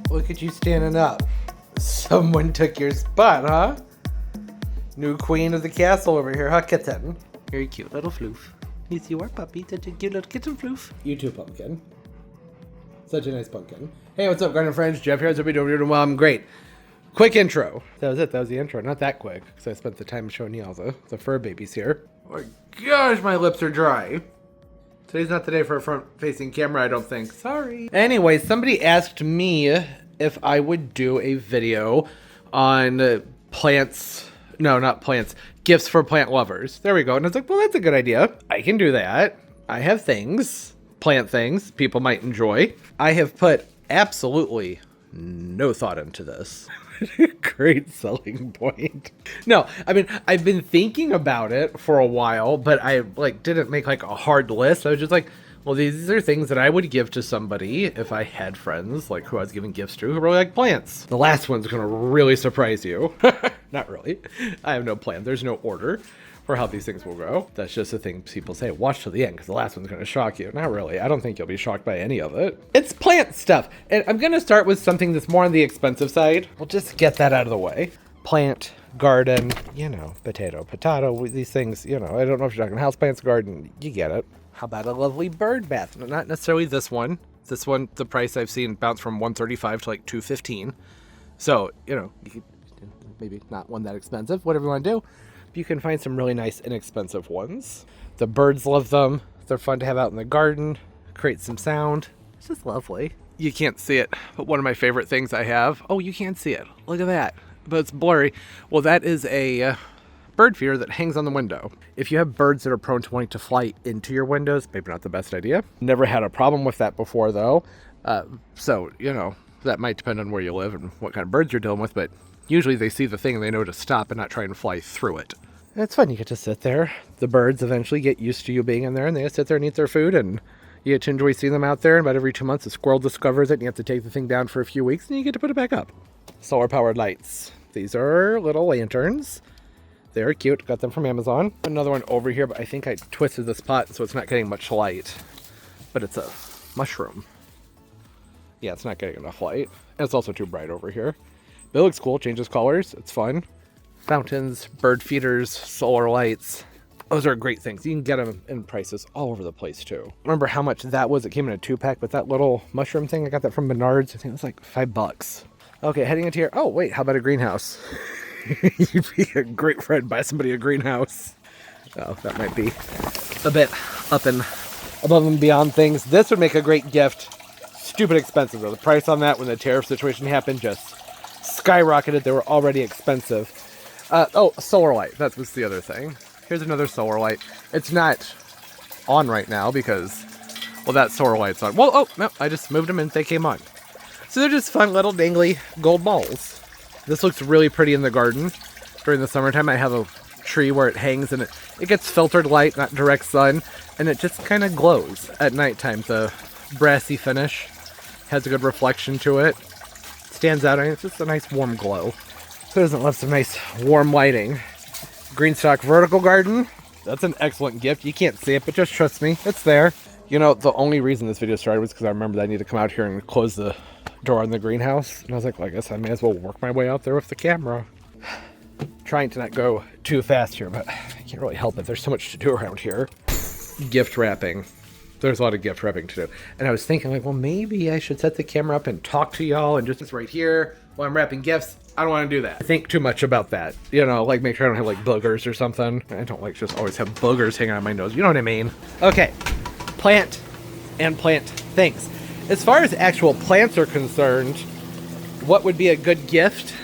Look at you standing up. Someone took your spot, huh? New queen of the castle over here, huh, kitten? Very cute little floof. He's your puppy, such a cute little kitten floof. You too, pumpkin. Such a nice pumpkin. Hey, what's up, garden friends? Jeff here. How's everybody doing? Well, I'm great. Quick intro. That was it. That was the intro. Not that quick, because I spent the time showing you all the fur babies here. Oh my gosh, my lips are dry. Today's not the day for a front-facing camera, I don't think. Sorry. Anyway, somebody asked me if I would do a video on plants. No, not plants. Gifts for plant lovers. There we go. And I was like, well, that's a good idea. I can do that. I have things, plant things, people might enjoy. I have put absolutely no thought into this. Great selling point. No, I mean, I've been thinking about it for a while, but I didn't make a hard list. I was just like, well, these are things that I would give to somebody if I had friends who I was giving gifts to who really like plants. The last one's going to really surprise you. Not really. I have no plan. There's no order for how these things will go. That's just the thing people say. Watch till the end because the last one's going to shock you. Not really. I don't think you'll be shocked by any of it. It's plant stuff. And I'm going to start with something that's more on the expensive side. We'll just get that out of the way. Plant, garden, potato, these things, I don't know if you're talking houseplants, garden, you get it. How about a lovely bird bath? Not necessarily this one. This one, the price I've seen bounce from $135 to $215. So, you could, maybe not one that expensive, whatever you want to do. You can find some really nice inexpensive ones. The birds love them. They're fun to have out in the garden, create some sound. It's just lovely. You can't see it, but one of my favorite things I have, oh, you can't see it. Look at that, but it's blurry. Well, that is a bird feeder that hangs on the window. If you have birds that are prone to wanting to fly into your windows, maybe not the best idea. Never had a problem with that before though. So, that might depend on where you live and what kind of birds you're dealing with, but usually they see the thing and they know to stop and not try and fly through it. And it's fun. You get to sit there. The birds eventually get used to you being in there and they just sit there and eat their food and you get to enjoy seeing them out there. And about every 2 months, a squirrel discovers it and you have to take the thing down for a few weeks and you get to put it back up. Solar powered lights. These are little lanterns. They're cute. Got them from Amazon. Another one over here, but I think I twisted the spot so it's not getting much light. But it's a mushroom. Yeah, it's not getting enough light. And it's also too bright over here. But it looks cool. Changes colors. It's fun. Fountains, bird feeders, solar lights. Those are great things. You can get them in prices all over the place too. Remember how much that was? It came in a 2-pack, but that little mushroom thing, I got that from Menards. I think it was like $5. Okay, heading into here. Oh, wait, how about a greenhouse? You'd be a great friend, buy somebody a greenhouse. Oh, that might be a bit up and above and beyond things. This would make a great gift. Stupid expensive though. The price on that when the tariff situation happened just skyrocketed. They were already expensive. Oh, solar light. That was the other thing. Here's another solar light. It's not on right now because, well, that solar light's on. Well, oh, no, I just moved them and they came on. So they're just fun little dangly gold balls. This looks really pretty in the garden. During the summertime, I have a tree where it hangs and it gets filtered light, not direct sun, and it just kind of glows at nighttime. The brassy finish has a good reflection to it. Stands out, and it's just a nice warm glow. Who doesn't love some nice warm lighting? Greenstock vertical garden. That's an excellent gift. You can't see it, but just trust me, it's there. The only reason this video started was because I remembered I need to come out here and close the door on the greenhouse. And I was like, well, I guess I may as well work my way out there with the camera. Trying to not go too fast here, but I can't really help it. There's so much to do around here. Gift wrapping. There's a lot of gift wrapping to do. And I was thinking well, maybe I should set the camera up and talk to y'all and just right here while I'm wrapping gifts. I don't want to do that. I think too much about that. Make sure I don't have boogers or something. I don't just always have boogers hanging on my nose. You know what I mean? Okay. Plant and plant things. As far as actual plants are concerned, what would be a good gift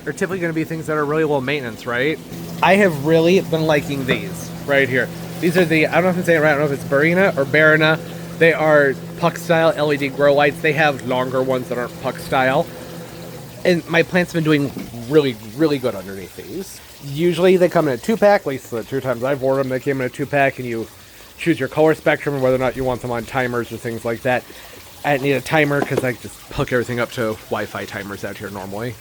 are typically going to be things that are really low maintenance, right? I have really been liking these right here. These are the, I don't know if I'm saying it right, I don't know if it's Barina or Barina. They are puck style LED grow lights. They have longer ones that aren't puck style. And my plants have been doing really, really good underneath these. Usually they come in a 2-pack, at least the 2 times I've ordered them, they came in a 2-pack and you choose your color spectrum and whether or not you want them on timers or things like that. I didn't need a timer because I just hook everything up to Wi-Fi timers out here normally.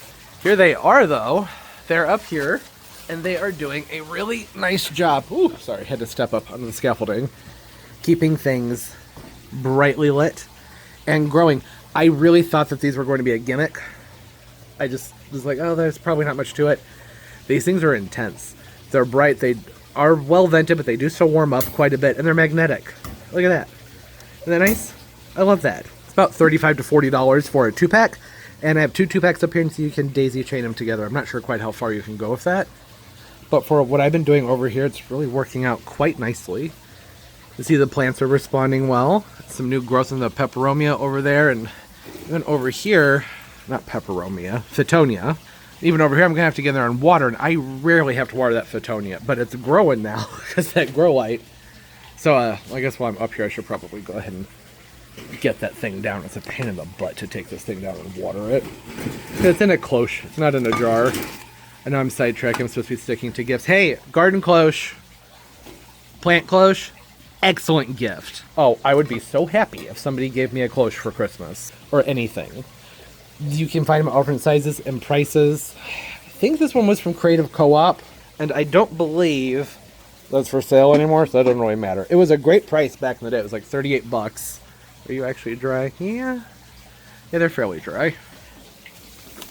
Here they are though. They're up here and they are doing a really nice job. Ooh, sorry, had to step up onto the scaffolding. Keeping things brightly lit and growing. I really thought that these were going to be a gimmick. I just was like, oh, there's probably not much to it. These things are intense. They're bright. They are well vented, but they do still warm up quite a bit, and they're magnetic. Look at that. Isn't that nice? I love that. It's about $35 to $40 for a 2-pack, and I have 2 2-packs up here, and so you can daisy chain them together. I'm not sure quite how far you can go with that, but for what I've been doing over here, it's really working out quite nicely. You see the plants are responding well. Some new growth in the peperomia over there, and even over here, not peperomia, Fittonia. Even over here, I'm going to have to get in there and water, and I rarely have to water that Fittonia, but it's growing now because that grow light. So I guess while I'm up here, I should probably go ahead and get that thing down. It's a pain in the butt to take this thing down and water it. It's in a cloche. It's not in a jar. I know I'm sidetracking. I'm supposed to be sticking to gifts. Hey, garden cloche, plant cloche, excellent gift. Oh, I would be so happy if somebody gave me a cloche for Christmas or anything. You can find them at all different sizes and prices. I think this one was from Creative Co-op, and I don't believe that's for sale anymore, so that doesn't really matter. It was a great price back in the day. It was like 38 bucks. Are you actually dry? Yeah, they're fairly dry.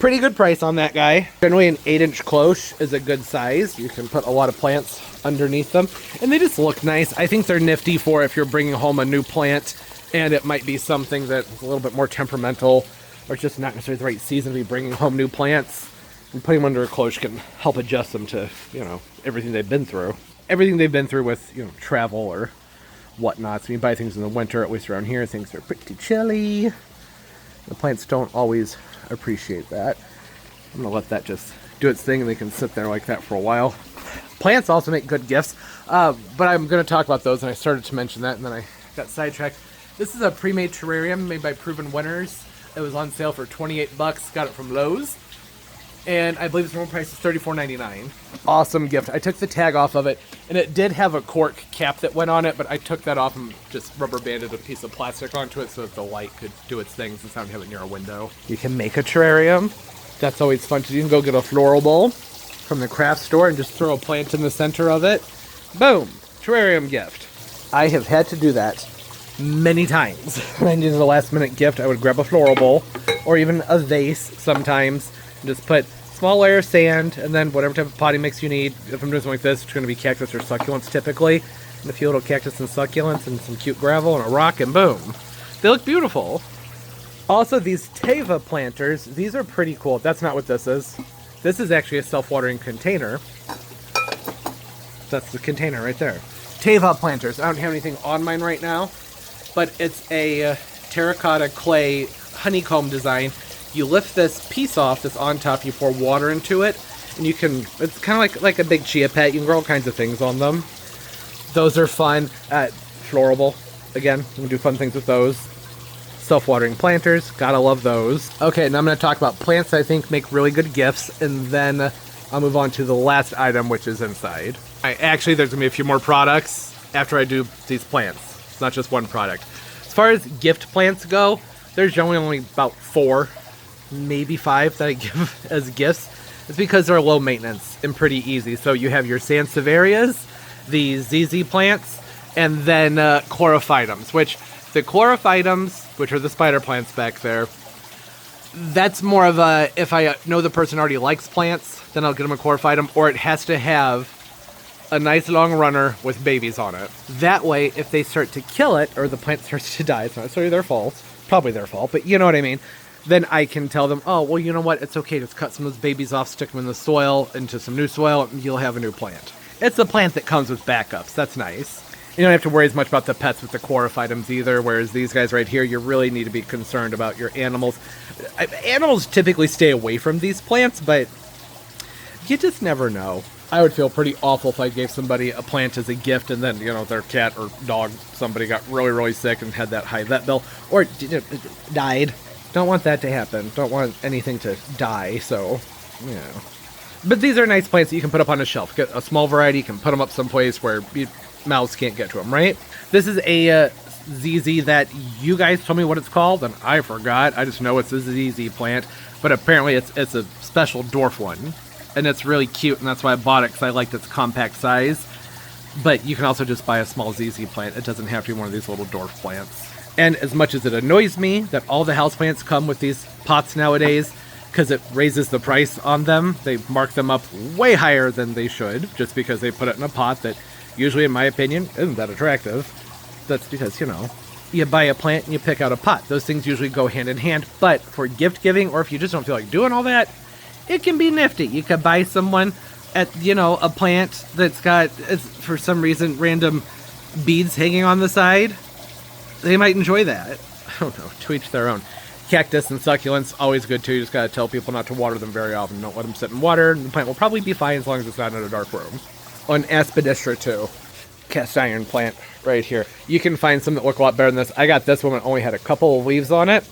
Pretty good price on that guy. Generally an 8-inch cloche is a good size. You can put a lot of plants underneath them, and they just look nice. I think they're nifty for if you're bringing home a new plant, and it might be something that's a little bit more temperamental, or it's just not necessarily the right season to be bringing home new plants. And putting them under a cloche can help adjust them to, everything they've been through. Everything they've been through with, travel or whatnot. So you buy things in the winter, at least around here, things are pretty chilly. The plants don't always appreciate that. I'm going to let that just do its thing, and they can sit there like that for a while. Plants also make good gifts, but I'm going to talk about those, and I started to mention that, and then I got sidetracked. This is a pre-made terrarium made by Proven Winners. It was on sale for 28 bucks. Got it from Lowe's. And I believe its normal price is $34.99. Awesome gift. I took the tag off of it, and it did have a cork cap that went on it, but I took that off and just rubber banded a piece of plastic onto it so that the light could do its thing since I don't have it near a window. You can make a terrarium. That's always fun to do. You can go get a floral bowl from the craft store and just throw a plant in the center of it. Boom. Terrarium gift. I have had to do that many times. When I needed a last minute gift, I would grab a floral bowl or even a vase sometimes and just put small layer of sand and then whatever type of potting mix you need. If I'm doing something like this, it's going to be cactus or succulents typically. And a few little cactus and succulents and some cute gravel and a rock, and boom. They look beautiful. Also, these Teva planters, these are pretty cool. That's not what this is. This is actually a self-watering container. That's the container right there. Teva planters. I don't have anything on mine right now, but it's a terracotta clay honeycomb design. You lift this piece off that's on top, you pour water into it, and you can, it's kind of like a big chia pet. You can grow all kinds of things on them. Those are fun. Florable. Again, you can do fun things with those. Self-watering planters. Gotta love those. Okay, now I'm going to talk about plants that I think make really good gifts, and then I'll move on to the last item, which is inside. Actually, there's going to be a few more products after I do these plants. It's not just one product. As far as gift plants go, there's generally only about 4, maybe 5 that I give as gifts. It's because they're low maintenance and pretty easy. So you have your Sansevierias, the ZZ plants, and then chlorophytums, which the chlorophytums, which are the spider plants back there, that's more of a, if I know the person already likes plants, then I'll get them a chlorophytum, or it has to have a nice long runner with babies on it. That way, if they start to kill it, or the plant starts to die, it's not necessarily their fault, probably their fault, but you know what I mean, then I can tell them, oh, well, you know what, it's okay, just cut some of those babies off, stick them in the soil, into some new soil, and you'll have a new plant. It's a plant that comes with backups. That's nice. You don't have to worry as much about the pets with the chlorophytums either, whereas these guys right here, you really need to be concerned about your animals. Animals typically stay away from these plants, but you just never know. I would feel pretty awful if I gave somebody a plant as a gift and then, their cat or dog, somebody got really, really sick and had that high vet bill, or died. Don't want that to happen. Don't want anything to die, so, But these are nice plants that you can put up on a shelf. Get a small variety, you can put them up someplace where mouths can't get to them, right? This is a ZZ that you guys told me what it's called, and I forgot. I just know it's a ZZ plant, but apparently it's a special dwarf one, and it's really cute, and that's why I bought it, because I liked its compact size. But you can also just buy a small ZZ plant. It doesn't have to be one of these little dwarf plants. And as much as it annoys me that all the houseplants come with these pots nowadays, because it raises the price on them, they mark them up way higher than they should, just because they put it in a pot that usually, in my opinion, isn't that attractive. That's because, you know, you buy a plant and you pick out a pot. Those things usually go hand in hand. But for gift giving, or if you just don't feel like doing all that, it can be nifty. You could buy someone at, you know, a plant that's got, for some reason, random beads hanging on the side. They might enjoy that. I don't know. To each their own. Cactus and succulents, always good too. You just gotta tell people not to water them very often. Don't let them sit in water, and the plant will probably be fine as long as it's not in a dark room. On Aspidistra too. Cast iron plant right here. You can find some that look a lot better than this. I got this one that only had a couple of leaves on it,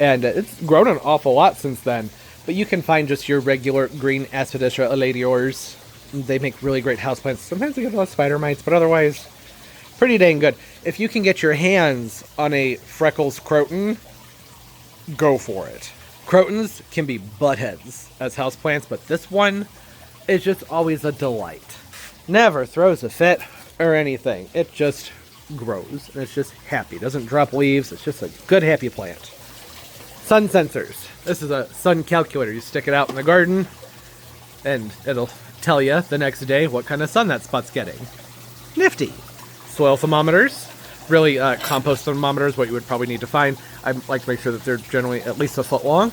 and it's grown an awful lot since then. But you can find just your regular green Aspidistra eladiors. They make really great houseplants. Sometimes they get a lot of spider mites, but otherwise, pretty dang good. If you can get your hands on a Freckles Croton, go for it. Crotons can be buttheads as houseplants, but this one is just always a delight. Never throws a fit or anything. It just grows, and it's just happy. It doesn't drop leaves. It's just a good, happy plant. Sun sensors. This is a sun calculator. You stick it out in the garden, and it'll tell you the next day what kind of sun that spot's getting. Nifty. Soil thermometers. Really, compost thermometers, what you would probably need to find. I like to make sure that they're generally at least a foot long.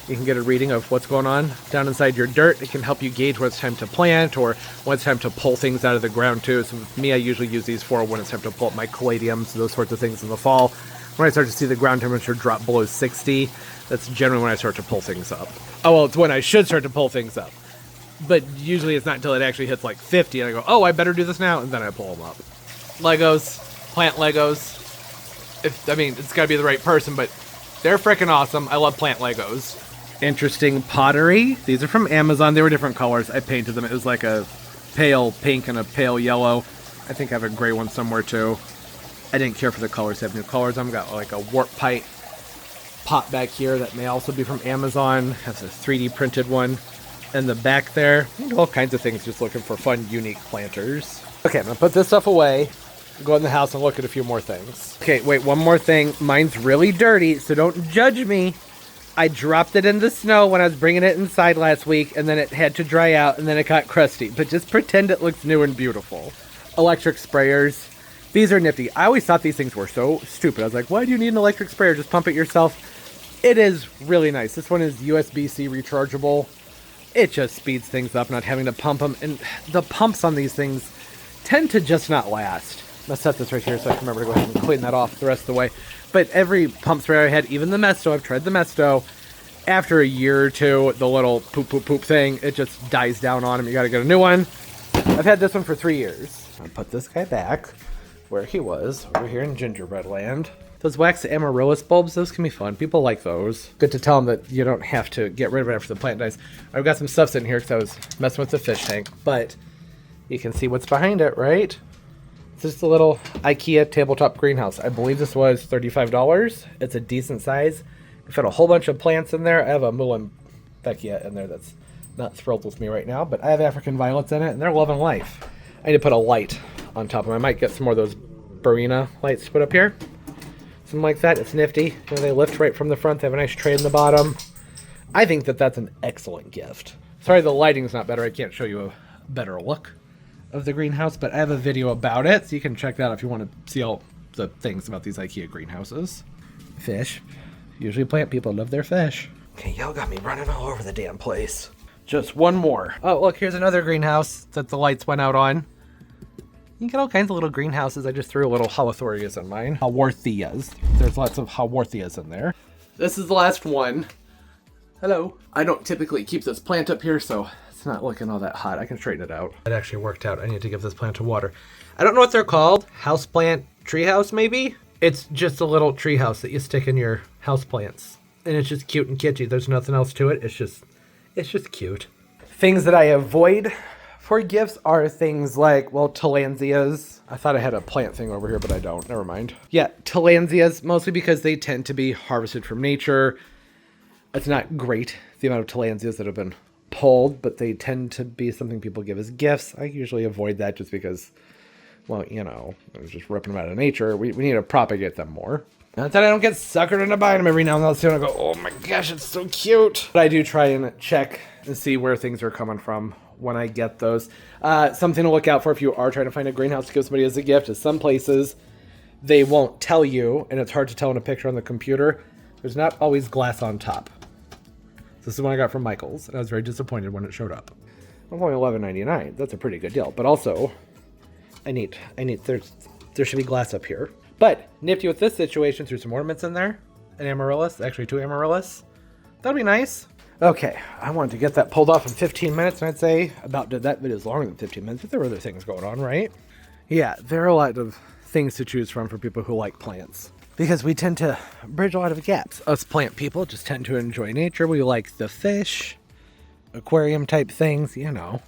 You can get a reading of what's going on down inside your dirt. It can help you gauge when it's time to plant or when it's time to pull things out of the ground too. So with me, I usually use these for when it's time to pull up my caladiums, those sorts of things in the fall. When I start to see the ground temperature drop below 60, that's generally when I start to pull things up. Oh, well, it's when I should start to pull things up. But usually it's not until it actually hits like 50 and I go, oh, I better do this now, and then I pull them up. Legos, plant Legos. It's gotta be the right person, but they're freaking awesome. I love plant Legos. Interesting pottery. These are from Amazon. They were different colors. I painted them. It was like a pale pink and a pale yellow. I think I have a gray one somewhere too. I didn't care for the colors. They have new colors. I've got like a warp pipe pot back here that may also be from Amazon. Has a 3D printed one in the back there. All kinds of things. Just looking for fun, unique planters. Okay, I'm gonna put this stuff away. Go in the house and look at a few more things. Okay, wait, one more thing. Mine's really dirty, so don't judge me. I dropped it in the snow when I was bringing it inside last week, and then it had to dry out, and then it got crusty. But just pretend it looks new and beautiful. Electric sprayers. These are nifty. I always thought these things were so stupid. I was like, why do you need an electric sprayer? Just pump it yourself. It is really nice. This one is USB-C rechargeable. It just speeds things up, not having to pump them. And the pumps on these things tend to just not last. I'm going to set this right here so I can remember to go ahead and clean that off the rest of the way. But every pump sprayer I had, even the Mesto, I've tried the Mesto, after a year or two, the little poop poop poop thing, it just dies down on them. You got to get a new one. I've had this one for 3 years. I'll put this guy back where he was, over here in gingerbread land. Those wax amaryllis bulbs, those can be fun. People like those. Good to tell them that you don't have to get rid of it after the plant dies. I've got some stuff sitting here because I was messing with the fish tank, but you can see what's behind it, right? It's just a little IKEA tabletop greenhouse. I believe this was $35. It's a decent size. I fit a whole bunch of plants in there. I have a Muhlenbeckia in there that's not thrilled with me right now, but I have African violets in it, and they're loving life. I need to put a light on top of them. I might get some more of those Barina lights to put up here. Something like that. It's nifty. You know, they lift right from the front. They have a nice tray in the bottom. I think that that's an excellent gift. Sorry the lighting's not better. I can't show you a better look of the greenhouse, but I have a video about it, so you can check that out if you want to see all the things about these IKEA greenhouses. Fish. Usually plant people love their fish. Okay, y'all got me running all over the damn place. Just one more. Oh, look, here's another greenhouse that the lights went out on. You get all kinds of little greenhouses. I just threw a little Haworthias in mine. Haworthias. There's lots of Haworthias in there. This is the last one. Hello. I don't typically keep this plant up here, so it's not looking all that hot. I can straighten it out. It actually worked out. I need to give this plant water. I don't know what they're called. Houseplant treehouse, maybe? It's just a little treehouse that you stick in your houseplants. And it's just cute and kitschy. There's nothing else to it. It's just cute. Things that I avoid for gifts are things like, well, tillandsias. I thought I had a plant thing over here, but I don't. Never mind. Yeah, tillandsias, mostly because they tend to be harvested from nature. It's not great, the amount of tillandsias that have been pulled, but they tend to be something people give as gifts. I usually avoid that just because, well, you know, I was just ripping them out of nature. We need to propagate them more. Not that I don't get suckered into buying them every now and then. I go, oh my gosh, it's so cute. But I do try and check and see where things are coming from when I get those. Something to look out for if you are trying to find a greenhouse to give somebody as a gift is some places they won't tell you, and it's hard to tell in a picture on the computer. There's not always glass on top. This is one I got from Michael's, and I was very disappointed when it showed up. I'm only $11.99. That's a pretty good deal. But also, there should be glass up here. But nifty with this situation, threw some ornaments in there. An amaryllis, actually 2 amaryllis. That'll be nice. Okay, I wanted to get that pulled off in 15 minutes, and I'd say about did that video is longer than 15 minutes, but there were other things going on, right? Yeah, there are a lot of things to choose from for people who like plants. Because we tend to bridge a lot of gaps. Us plant people just tend to enjoy nature. We like the fish, aquarium type things, you know.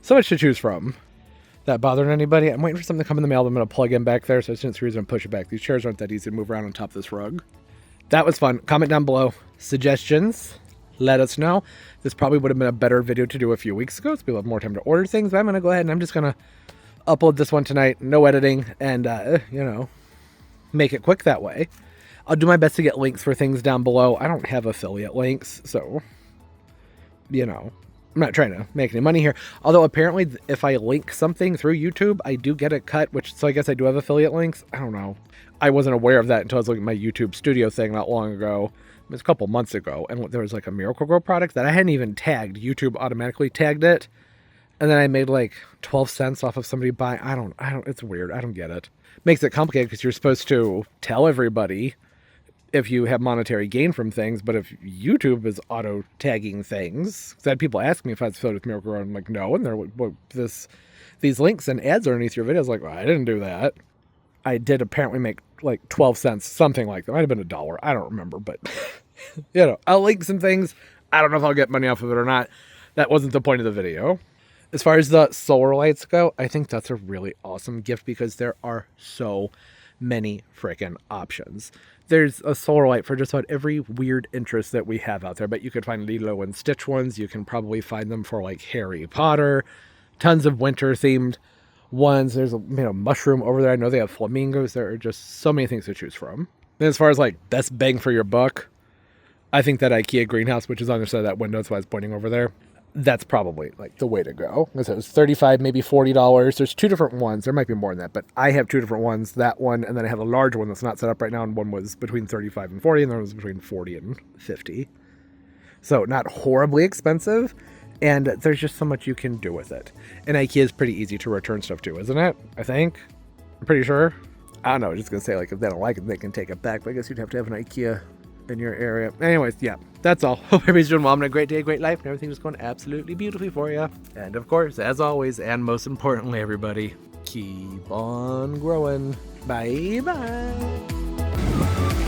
So much to choose from. That bothering anybody? I'm waiting for something to come in the mail. I'm going to plug in back there, so as soon as the reason push it back. These chairs aren't that easy to move around on top of this rug. That was fun. Comment down below. Suggestions. Let us know. This probably would have been a better video to do a few weeks ago, so people have more time to order things. But I'm going to go ahead and I'm just going to upload this one tonight. No editing. And, you know, make it quick that way. I'll do my best to get links for things down below. I don't have affiliate links, so, you know. I'm not trying to make any money here. Although apparently if I link something through YouTube, I do get a cut, so I guess I do have affiliate links. I don't know. I wasn't aware of that until I was looking at my YouTube studio thing not long ago. It was a couple months ago. And there was like a Miracle-Gro product that I hadn't even tagged. YouTube automatically tagged it. And then I made like 12 cents off of somebody buying. I don't, it's weird. I don't get it. Makes it complicated because you're supposed to tell everybody if you have monetary gain from things, but if YouTube is auto tagging things, because I had people ask me if I was affiliated with Miracle-Gro, I'm like, no, and they're these links and ads are underneath your videos. Like, well, I didn't do that. I did apparently make like 12 cents, something like that. Might have been $1. I don't remember, but you know, I'll link some things. I don't know if I'll get money off of it or not. That wasn't the point of the video. As far as the solar lights go, I think that's a really awesome gift because there are so many freaking options. There's a solar light for just about every weird interest that we have out there, but you could find Lilo and Stitch ones. You can probably find them for like Harry Potter, tons of winter themed ones. There's a mushroom over there. I know they have flamingos. There are just so many things to choose from. And as far as like best bang for your buck, I think that IKEA greenhouse, which is on the side of that window, that's why I was pointing over there. That's probably like the way to go. It was $35, maybe $40. There's 2 different ones. There might be more than that, but I have 2 different ones. That one, and then I have a large one that's not set up right now, and one was between 35 and 40, and the other was between 40 and 50. So not horribly expensive, and there's just so much you can do with it. And IKEA is pretty easy to return stuff to, isn't it? I think. I'm pretty sure. I don't know. I was just going to say, like, if they don't like it, they can take it back, but I guess you'd have to have an IKEA in your area. Anyways, yeah, that's all. Hope everybody's doing well. I'm having a great day, great life, and everything's going absolutely beautifully for you. And of course, as always, and most importantly, everybody, keep on growing. Bye bye.